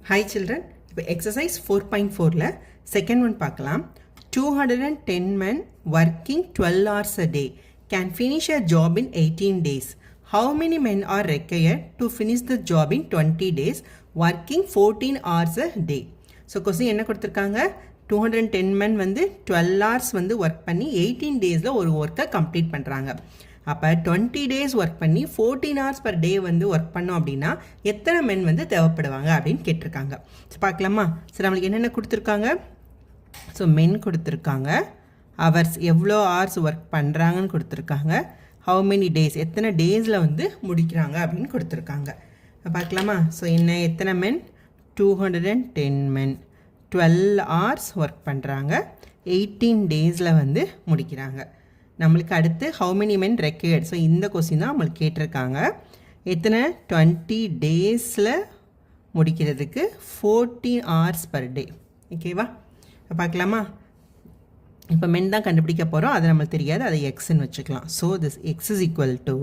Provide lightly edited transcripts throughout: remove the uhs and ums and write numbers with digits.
Hi children, இப்போ exercise 4.4ல second one பார்க்கலாம். 210 men working 12 hours a day can finish a job in 18 days. How many men are required to finish the job in 20 days working 14 hours a day? So question என்ன கொடுத்திருக்காங்க? 210 men வந்து 12 hours வந்து work பண்ணி 18 daysல ஒரு work complete பண்றாங்க. அப்போ 20 days work பண்ணி 14 hours per day வந்து ஒர்க் பண்ணோம் அப்படின்னா எத்தனை மென் வந்து தேவைப்படுவாங்க அப்படின்னு கேட்டிருக்காங்க. ஸோ பார்க்கலாமா? சரி, நம்மளுக்கு என்னென்ன கொடுத்துருக்காங்க? ஸோ மென் கொடுத்துருக்காங்க, ஹவர்ஸ் எவ்வளோ ஹவர்ஸ் ஒர்க் பண்ணுறாங்கன்னு கொடுத்துருக்காங்க, ஹவு மெனி டேஸ் எத்தனை டேஸில் வந்து முடிக்கிறாங்க அப்படின்னு கொடுத்துருக்காங்க. பார்க்கலாமா? ஸோ என்ன எத்தனை மென்? 210 மென் 12 ஹவர்ஸ் ஒர்க் பண்ணுறாங்க, 18 டேஸில் வந்து முடிக்கிறாங்க. நம்மளுக்கு அடுத்து how many men required. So இந்த கொஸ்டின் தான் நம்மளுக்கு கேட்டிருக்காங்க. எத்தனை? 20 டேஸில் முடிக்கிறதுக்கு 14 ஹவர்ஸ் பர் டே. ஓகேவா? பார்க்கலாமா? இப்போ மென் தான் கண்டுபிடிக்க போகிறோம், அது நம்மளுக்கு தெரியாது, அதை எக்ஸ்ன்னு வச்சுக்கலாம். So this X is equal to,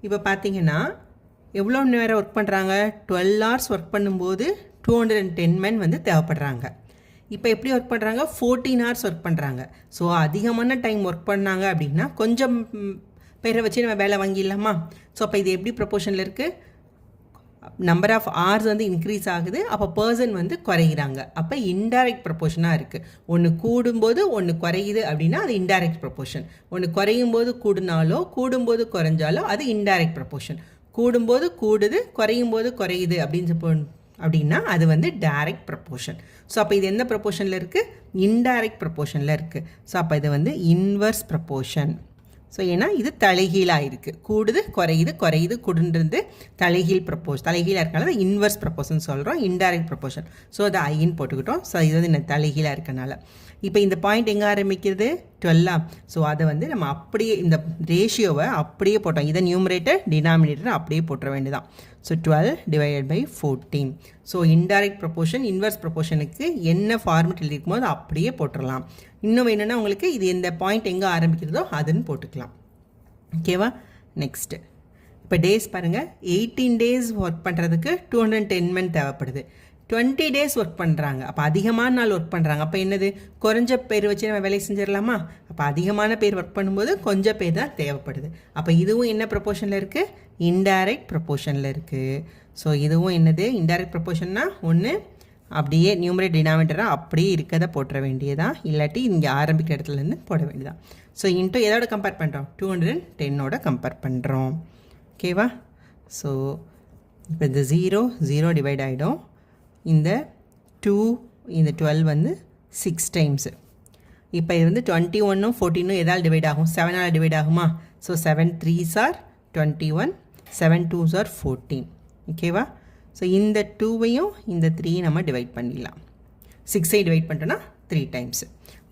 இப்போ பார்த்தீங்கன்னா எவ்வளோ நேரம் ஒர்க் பண்ணுறாங்க? 12 ஹவர்ஸ் ஒர்க் பண்ணும்போது 210 மென் வந்து தேவைப்படுறாங்க. இப்போ எப்படி ஒர்க் பண்ணுறாங்க? 14 ஹவர்ஸ் ஒர்க் பண்ணுறாங்க. ஸோ அதிகமான டைம் ஒர்க் பண்ணாங்க அப்படின்னா கொஞ்சம் பேரை வச்சு நம்ம வேலை வாங்கிடலாமா? ஸோ அப்போ இது எப்படி ப்ரொபோர்ஷனில் இருக்குது? நம்பர் ஆஃப் ஹவர்ஸ் வந்து இன்க்ரீஸ் ஆகுது, அப்போ பர்சன் வந்து குறைகிறாங்க. அப்போ இன்டைரக்ட் ப்ரொபோர்ஷனாக இருக்குது. ஒன்று கூடும்போது ஒன்று குறையுது அப்படின்னா அது இன்டைரக்ட் ப்ரொபோர்ஷன். ஒன்று குறையும் போது கூடுனாலோ கூடும்போது குறைஞ்சாலோ அது இன்டைரக்ட் ப்ரொபோர்ஷன். கூடும்போது கூடுது, குறையும் போது குறையுது அப்படின்னா அது வந்து டைரக்ட் ப்ரொபோர்ஷன். ஸோ அப்போ இது எந்த ப்ரொபோர்ஷனில் இருக்குது? இன்டைரக்ட் ப்ரொபோர்ஷனில் இருக்குது. ஸோ அப்போ இது வந்து இன்வர்ஸ் ப்ரொபோர்ஷன். ஸோ ஏன்னா இது தலைகீழாக இருக்குது, கூடுது குறையுது குறையுது கூடுன்றது தலைகீழ் தலைகீழாக இருக்கனால இன்வர்ஸ் ப்ரொபோர்ஷன் சொல்கிறோம், இன்டைரக்ட் ப்ரொபோர்ஷன். ஸோ அதை ஐன்னு போட்டுக்கிட்டோம். ஸோ இது வந்து தலைகீழாக இருக்கனால இப்போ இந்த பாயிண்ட் எங்கே ஆரம்பிக்கிறது? 12. ஸோ அதை வந்து நம்ம அப்படியே இந்த ரேஷியோவை அப்படியே போட்டோம். இதை நியூமரேட்டர் டினாமினேட்டர் அப்படியே போட்டுற வேண்டியதான். So 12 divided by 14. So indirect proportion inverse ப்ரொபோர்ஷனுக்கு என்ன ஃபார்மெட் எழுதிருக்கும் போது அப்படியே போட்டுடலாம். இன்னும் என்னென்னா உங்களுக்கு இது இந்த பாயிண்ட் எங்கே ஆரம்பிக்கிறதோ அதுன்னு போட்டுக்கலாம். ஓகேவா? நெக்ஸ்ட்டு இப்போ டேஸ் பாருங்கள். 18 டேஸ் ஒர்க் பண்ணுறதுக்கு 210 மென் தேவைப்படுது. 20 டேஸ் ஒர்க் பண்ணுறாங்க, அப்போ அதிகமான நாள் ஒர்க் பண்ணுறாங்க. அப்போ என்னது? குறைஞ்ச பேர் வச்சு நம்ம வேலை செஞ்சிடலாமா? அப்போ அதிகமான பேர் ஒர்க் பண்ணும்போது கொஞ்சம் பேர் தான் தேவைப்படுது. அப்போ இதுவும் என்ன ப்ரொபோர்ஷனில் இருக்குது? இன்டைரக்ட் ப்ரொபோர்ஷனில் இருக்குது. ஸோ இதுவும் என்னது? இன்டைரக்ட் ப்ரொபோர்ஷன்னா ஒன்று அப்படியே நியூமரேட் டினாமினேட்டராக அப்படியே இருக்கதை போட்டுற வேண்டியதான், இல்லாட்டி இங்கே ஆரம்பிக்கிற இடத்துலேருந்து போட வேண்டியதான். ஸோ இன்ட்டு எதோட கம்பேர் பண்ணுறோம்? 210ஓட கம்பேர் பண்ணுறோம். ஓகேவா? ஸோ இப்போ இந்த 0 டிவைட் ஆகிடும். இந்த 2 இந்த 12 வந்து 6 டைம்ஸு. இப்போ இது வந்து 21ம் 14ம் எதால் டிவைட் ஆகும்? 7ஆல் டிவைட் ஆகுமா? So 7 3s are 21, 7 2s are 14. ஓகேவா? ஸோ இந்த 2வையும் இந்த 3 நம்ம டிவைட் பண்ணிடலாம். 6ஐ டிவைட் பண்ணிட்டோன்னா 3 டைம்ஸு.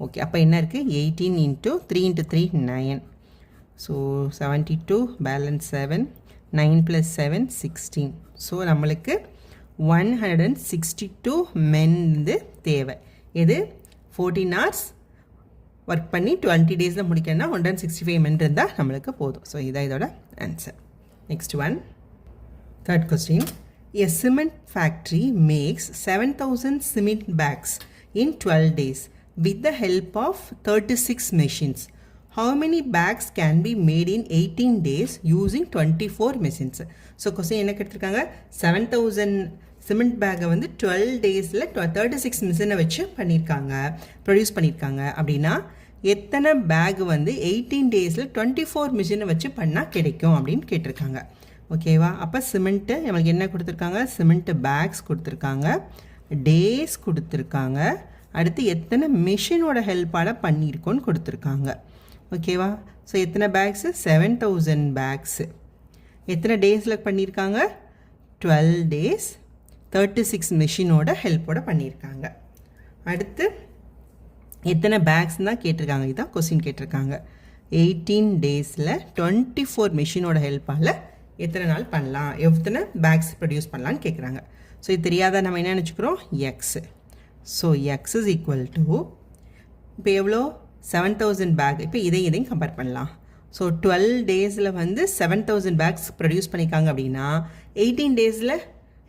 ஓகே, அப்போ என்ன இருக்குது? 18 into 3 into 3 9. So 72 balance 7, 9 + 7 16. So நம்மளுக்கு 162 மென் வந்து தேவை. இது 14 ஹவர்ஸ் ஒர்க் பண்ணி 20 டேஸில் முடிக்கணும்னா 165 மென் இருந்தால் நம்மளுக்கு போதும். ஸோ இதான் இதோட answer. Next one, third question. A cement factory makes 7,000 cement bags in 12 days with the help of 36 machines. How many bags can be made in 18 days using 24 machines? So question என்ன கேட்டிருக்காங்க? 7,000 cement பேக்கை வந்து 12 டேஸில் 36 மிஷினை வச்சு produce பண்ணியிருக்காங்க. அப்படின்னா எத்தனை பேக் வந்து 18 டேஸில் 24 மிஷினை வச்சு பண்ணால் கிடைக்கும் அப்படின்னு கேட்டிருக்காங்க. ஓகேவா? அப்போ சிமெண்ட்டு நம்மளுக்கு என்ன கொடுத்துருக்காங்க? சிமெண்ட்டு பேக்ஸ் கொடுத்துருக்காங்க, டேஸ் கொடுத்துருக்காங்க, அடுத்து எத்தனை மிஷினோட ஹெல்ப்பால் பண்ணியிருக்கோன்னு கொடுத்துருக்காங்க. ஓகேவா? ஸோ எத்தனை பேக்ஸு? 7,000 பேக்ஸு. எத்தனை டேஸில் பண்ணியிருக்காங்க? 12 டேஸ், 36 மிஷினோட ஹெல்ப்போட பண்ணியிருக்காங்க. அடுத்து எத்தனை பேக்ஸ் தான் கேட்டிருக்காங்க, இதுதான் கொஸ்டின் கேட்டிருக்காங்க. 18 டேஸில் 24 மிஷினோட ஹெல்ப்பால் எத்தனை நாள் பண்ணலாம், எத்தனை பேக்ஸ் ப்ரொடியூஸ் பண்ணலான்னு கேட்குறாங்க. ஸோ இது தெரியாத நம்ம என்ன நினச்சிக்கிறோம்? X. So x is equal to, இப்போ எவ்வளோ? 7,000 பேக். இப்போ இதையும் கம்பேர் பண்ணலாம். ஸோ 12 டேஸில் வந்து 7,000 பேக்ஸ் ப்ரொடியூஸ் பண்ணியிருக்காங்க அப்படின்னா 18 டேஸில்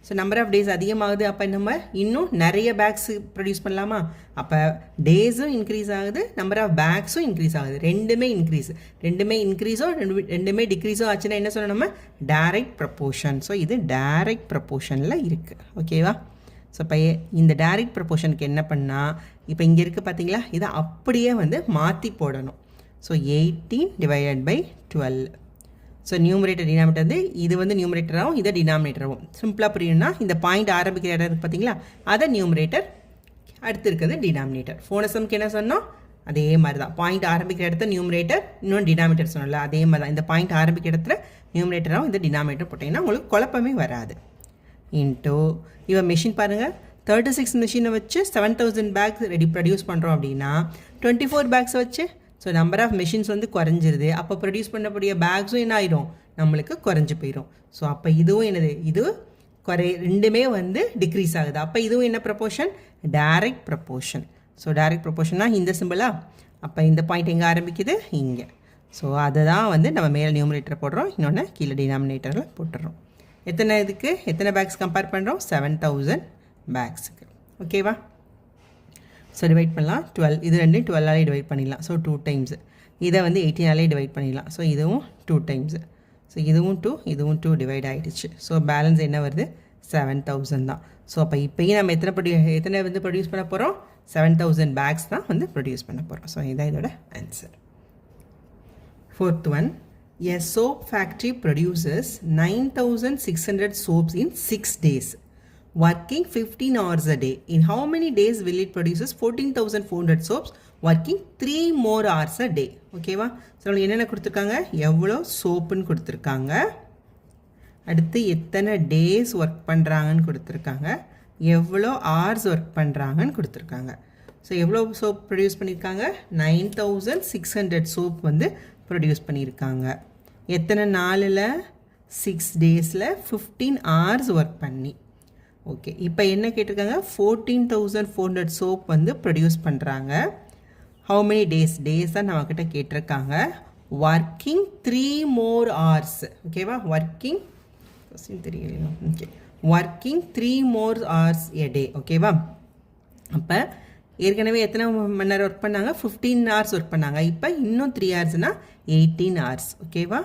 ஸோ நம்பர் ஆஃப் டேஸ் அதிகமாகுது, அப்போ நம்ம இன்னும் நிறைய பேக்ஸ் ப்ரொடியூஸ் பண்ணலாமா? அப்போ டேஸும் இன்க்ரீஸ் ஆகுது, நம்பர் ஆஃப் பேக்ஸும் இன்க்ரீஸ் ஆகுது, ரெண்டுமே இன்க்ரீஸோ ரெண்டுமே டிக்ரீஸோ ஆச்சுன்னா என்ன சொல்லணும் நம்ம? Direct proportion. ஸோ இது டைரக்ட் ப்ரப்போர்ஷனில் இருக்குது. ஓகேவா? ஸோ இப்போ இந்த டைரக்ட் ப்ரப்போர்ஷனுக்கு என்ன பண்ணால், இப்போ இங்கே இருக்குது பார்த்தீங்களா, இதை அப்படியே வந்து மாற்றி போடணும். So 18 divided by 12. So numerator denominator வந்து இது வந்து நியூமரேட்டராகவும் இதை டினாமினேட்டராகவும் சிம்பிளாக புரியணும்னா இந்த பாயிண்ட் ஆரம்பிக்கிற இடம் இருக்குது பார்த்தீங்களா, அதை நியூமரேட்டர், அடுத்து இருக்கிறது டினாமினேட்டர். போன சம்க்கு என்ன சொன்னோம்? அதே மாதிரி தான். பாயிண்ட் ஆரம்பிக்கிற இடத்துல நியூமரேட்டர், இன்னொன்று டினாமினேட்டர் சொன்னல, அதே மாதிரி தான். இந்த பாயிண்ட் ஆரம்பிக்கிற இடத்துல நியூமரேட்டராகவும் இந்த டினாமினேட்டர் போட்டிங்கன்னா உங்களுக்கு குழப்பமே வராது. இன்டூ இவன் மெஷின் பாருங்கள், 36 மெஷினை வச்சு 7000 பேக்ஸ் ப்ரொடியூஸ் பண்ணுறோம் அப்படின்னா 24 பேக்ஸை வச்சு, ஸோ நம்பர் ஆஃப் மெஷின்ஸ் வந்து குறைஞ்சிருது. அப்போ ப்ரொடியூஸ் பண்ணக்கூடிய பேக்ஸும் என்ன ஆயிரும்? நம்மளுக்கு குறைஞ்சி போயிடும். ஸோ அப்போ இதுவும் என்னது? இது ரெண்டுமே வந்து டிக்ரீஸ் ஆகுது. அப்போ இதுவும் என்ன proportion? Direct proportion. So direct ப்ரப்போர்ஷன்னா இந்த சிம்பிளா, அப்போ இந்த பாயிண்ட் எங்கே ஆரம்பிக்குது? இங்கே. ஸோ அதை தான் வந்து நம்ம மேலே நியூமரேட்டர் போடுறோம், இன்னொன்று கீழே டினாமினேட்டரில் போட்டுடுறோம். எத்தனை பேக்ஸ் கம்பேர் பண்ணுறோம்? 7000 பேக்ஸுக்கு. ஓகேவா? ஸோ டிவைட் பண்ணலாம். 12, இது ரெண்டையும் 12ஆலே டிவைட் பண்ணிடலாம். So 2 times. இதை வந்து 18ஆலே டிவைட் பண்ணிடலாம். ஸோ இதுவும் 2 டைம்ஸ். ஸோ இதுவும் 2, இதுவும் 2 டிவைட் ஆகிடுச்சு. ஸோ பேலன்ஸ் என்ன வருது? 7000 தான். ஸோ அப்போ இப்போயும் நம்ம எத்தனை வந்து ப்ரொடியூஸ் பண்ண போகிறோம்? 7000 பேக்ஸ் தான் வந்து ப்ரொடியூஸ் பண்ண போகிறோம். ஸோ இதான் இதோட answer. 4th one, a soap factory produces 9600 soaps in 6 days. Working 15 hours a day. In how many days will it produces 14,400 soaps working 3 more hours a day? ஓகேவா? So என்னென்ன கொடுத்துருக்காங்க? எவ்வளோ சோப்புன்னு கொடுத்துருக்காங்க, அடுத்து எத்தனை டேஸ் ஒர்க் பண்ணுறாங்கன்னு கொடுத்துருக்காங்க, எவ்வளோ ஹார்ஸ் ஒர்க் பண்ணுறாங்கன்னு கொடுத்துருக்காங்க. ஸோ எவ்வளோ சோப் ப்ரொடியூஸ் பண்ணியிருக்காங்க? 9600 சோப் வந்து ப்ரொடியூஸ் பண்ணியிருக்காங்க. எத்தனை நாளில்? 6 டேஸில் 15 hours ஒர்க் பண்ணி. ஓகே, இப்போ என்ன கேட்டிருக்காங்க? 14,400 சோப் வந்து ப்ரொடியூஸ் பண்ணுறாங்க. ஹவு மெனி டேஸ் தான் நம்மக்கிட்ட கேட்டிருக்காங்க. Working 3 more hours. ஓகேவா? ஒர்க்கிங் தெரியலையா? Okay, working 3 more hours a day. ஓகேவா? அப்போ ஏற்கனவே எத்தனை மணி நேரம் ஒர்க் பண்ணாங்க? 15 hours ஒர்க் பண்ணாங்க. இப்போ இன்னும் 3 ஹவர்ஸ்னால் 18 hours. ஓகேவா?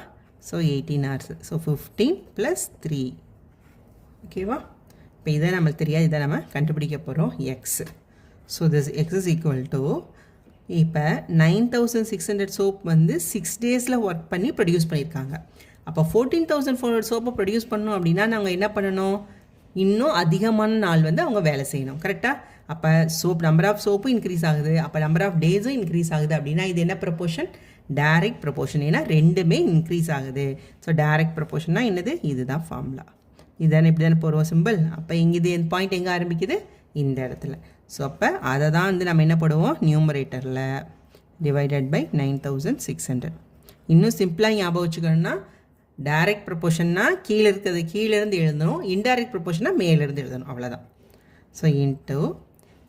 So 18 hours. ஸோ 15 + 3. ஓகேவா? இப்போ இதை நம்மளுக்கு தெரியாது, இதை நம்ம கண்டுபிடிக்க போகிறோம். X. So this X is equal to, இப்போ 9600 சோப் வந்து 6 டேஸில் ஒர்க் பண்ணி ப்ரொடியூஸ் பண்ணியிருக்காங்க. அப்போ 14,400 சோப்பை ப்ரொடியூஸ் பண்ணணும் அப்படின்னா நாங்கள் என்ன பண்ணணும்? இன்னும் அதிகமான நாள் வந்து அவங்க வேலை செய்யணும். கரெக்டாக? அப்போ நம்பர் ஆஃப் சோப்பும் இன்க்ரீஸ் ஆகுது, அப்போ நம்பர் ஆஃப் டேஸும் இன்க்ரீஸ் ஆகுது. அப்படின்னா இது என்ன ப்ரப்போர்ஷன்? Direct proportion. ஏன்னா ரெண்டுமே இன்க்ரீஸ் ஆகுது. ஸோ டைரக்ட் ப்ரப்போர்ஷன்னா என்னது? இதுதான் ஃபார்முலா. இதுதானே இப்படி தானே போடுவோம் சிம்பிள். அப்போ இங்கே இது பாயிண்ட் எங்கே ஆரம்பிக்குது? இந்த இடத்துல. ஸோ அப்போ அதை தான் வந்து நம்ம என்ன போடுவோம்? நியூமரேட்டரில் டிவைடட் பை 9600. இன்னும் சிம்பிளாக ஞாபகம் வச்சுக்கணும்னா, டைரக்ட் ப்ரப்போர்ஷன்னா கீழேருந்து எழுதணும், இன்டைரக்ட் ப்ரப்போர்ஷன்னா மேலேருந்து எழுதணும், அவ்வளோதான். ஸோ இன்ட்டு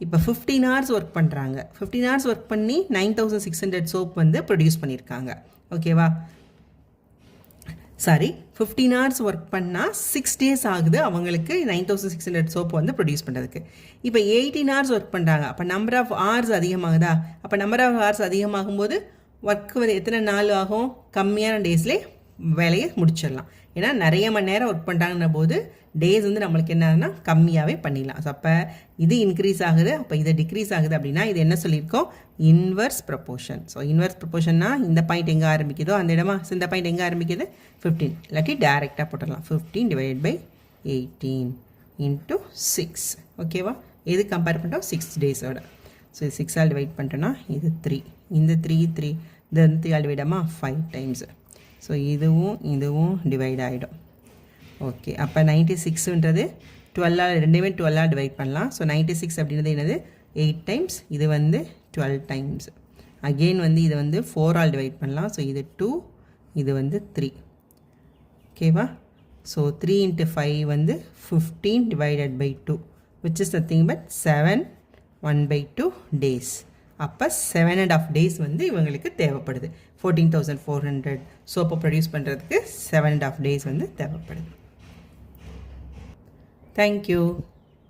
இப்போ 15 hours ஒர்க் பண்ணுறாங்க. 15 hours ஒர்க் பண்ணி 9600 சோப் வந்து ப்ரொடியூஸ் பண்ணியிருக்காங்க. ஓகேவா? சாரி, 15 hours ஒர்க் பண்ணால் 6 days ஆகுது அவங்களுக்கு 9600 சோப்பு வந்து ப்ரொடியூஸ் பண்ணுறதுக்கு. இப்போ 18 hours ஒர்க் பண்ணுறாங்க. அப்போ நம்பர் ஆஃப் ஹார்ஸ் அதிகமாகுதா? அப்போ நம்பர் ஆஃப் ஹார்ஸ் அதிகமாகும்போது ஒர்க் வந்து எத்தனை நாள் ஆகும்? கம்மியான டேஸ்லேயே வேலையை முடிச்சிடலாம். ஏன்னா நிறைய மணி நேரம் ஒர்க் பண்ணுறாங்கன்ற போது டேஸ் வந்து நம்மளுக்கு என்னன்னா கம்மியாகவே பண்ணிடலாம். ஸோ அப்போ இது இன்க்ரீஸ் ஆகுது, அப்போ இது டிக்ரீஸ் ஆகுது. அப்படின்னா இது என்ன சொல்லியிருக்கோம்? Inverse proportion. ஸோ இன்வர்ஸ் ப்ரப்போர்ஷன்னா இந்த பாயிண்ட் எங்கே ஆரம்பிக்குதோ அந்த இடமா இந்த பாயிண்ட் எங்கே ஆரம்பிக்குது? 15. இல்லாட்டி டேரெக்டாக போட்டுடலாம். 15 டிவைட் பை 18 இன்ட்டு 6. ஓகேவா? எது கம்பேர் பண்ணிட்டோம்? 6 டேஸோட. ஸோ 6 டிவைட் பண்ணிட்டோன்னா இது 3. இந்த 3 இந்த 3 டிவைடாமா 5 டைம்ஸ். ஸோ இதுவும் டிவைட் ஆகிடும். ஓகே, அப்போ 96ன்றது 12 ரெண்டுமே 12 டிவைட் பண்ணலாம். ஸோ 96 அப்படின்றது என்னது? 8 டைம்ஸ். இது வந்து 12 டைம்ஸ். அகெயின் வந்து இது வந்து 4 டிவைட் பண்ணலாம். ஸோ இது 2, இது வந்து 3. ஓகேவா? ஸோ 3 × 5 வந்து 15 divided by 2 which is nothing but 7 1/2 days. அப்போ 7.5 days வந்து இவங்களுக்கு தேவைப்படுது. 14,400 சோப்பை ப்ரொடியூஸ் பண்ணுறதுக்கு 7.5 days வந்து தேவைப்படுது. தேங்க்யூ.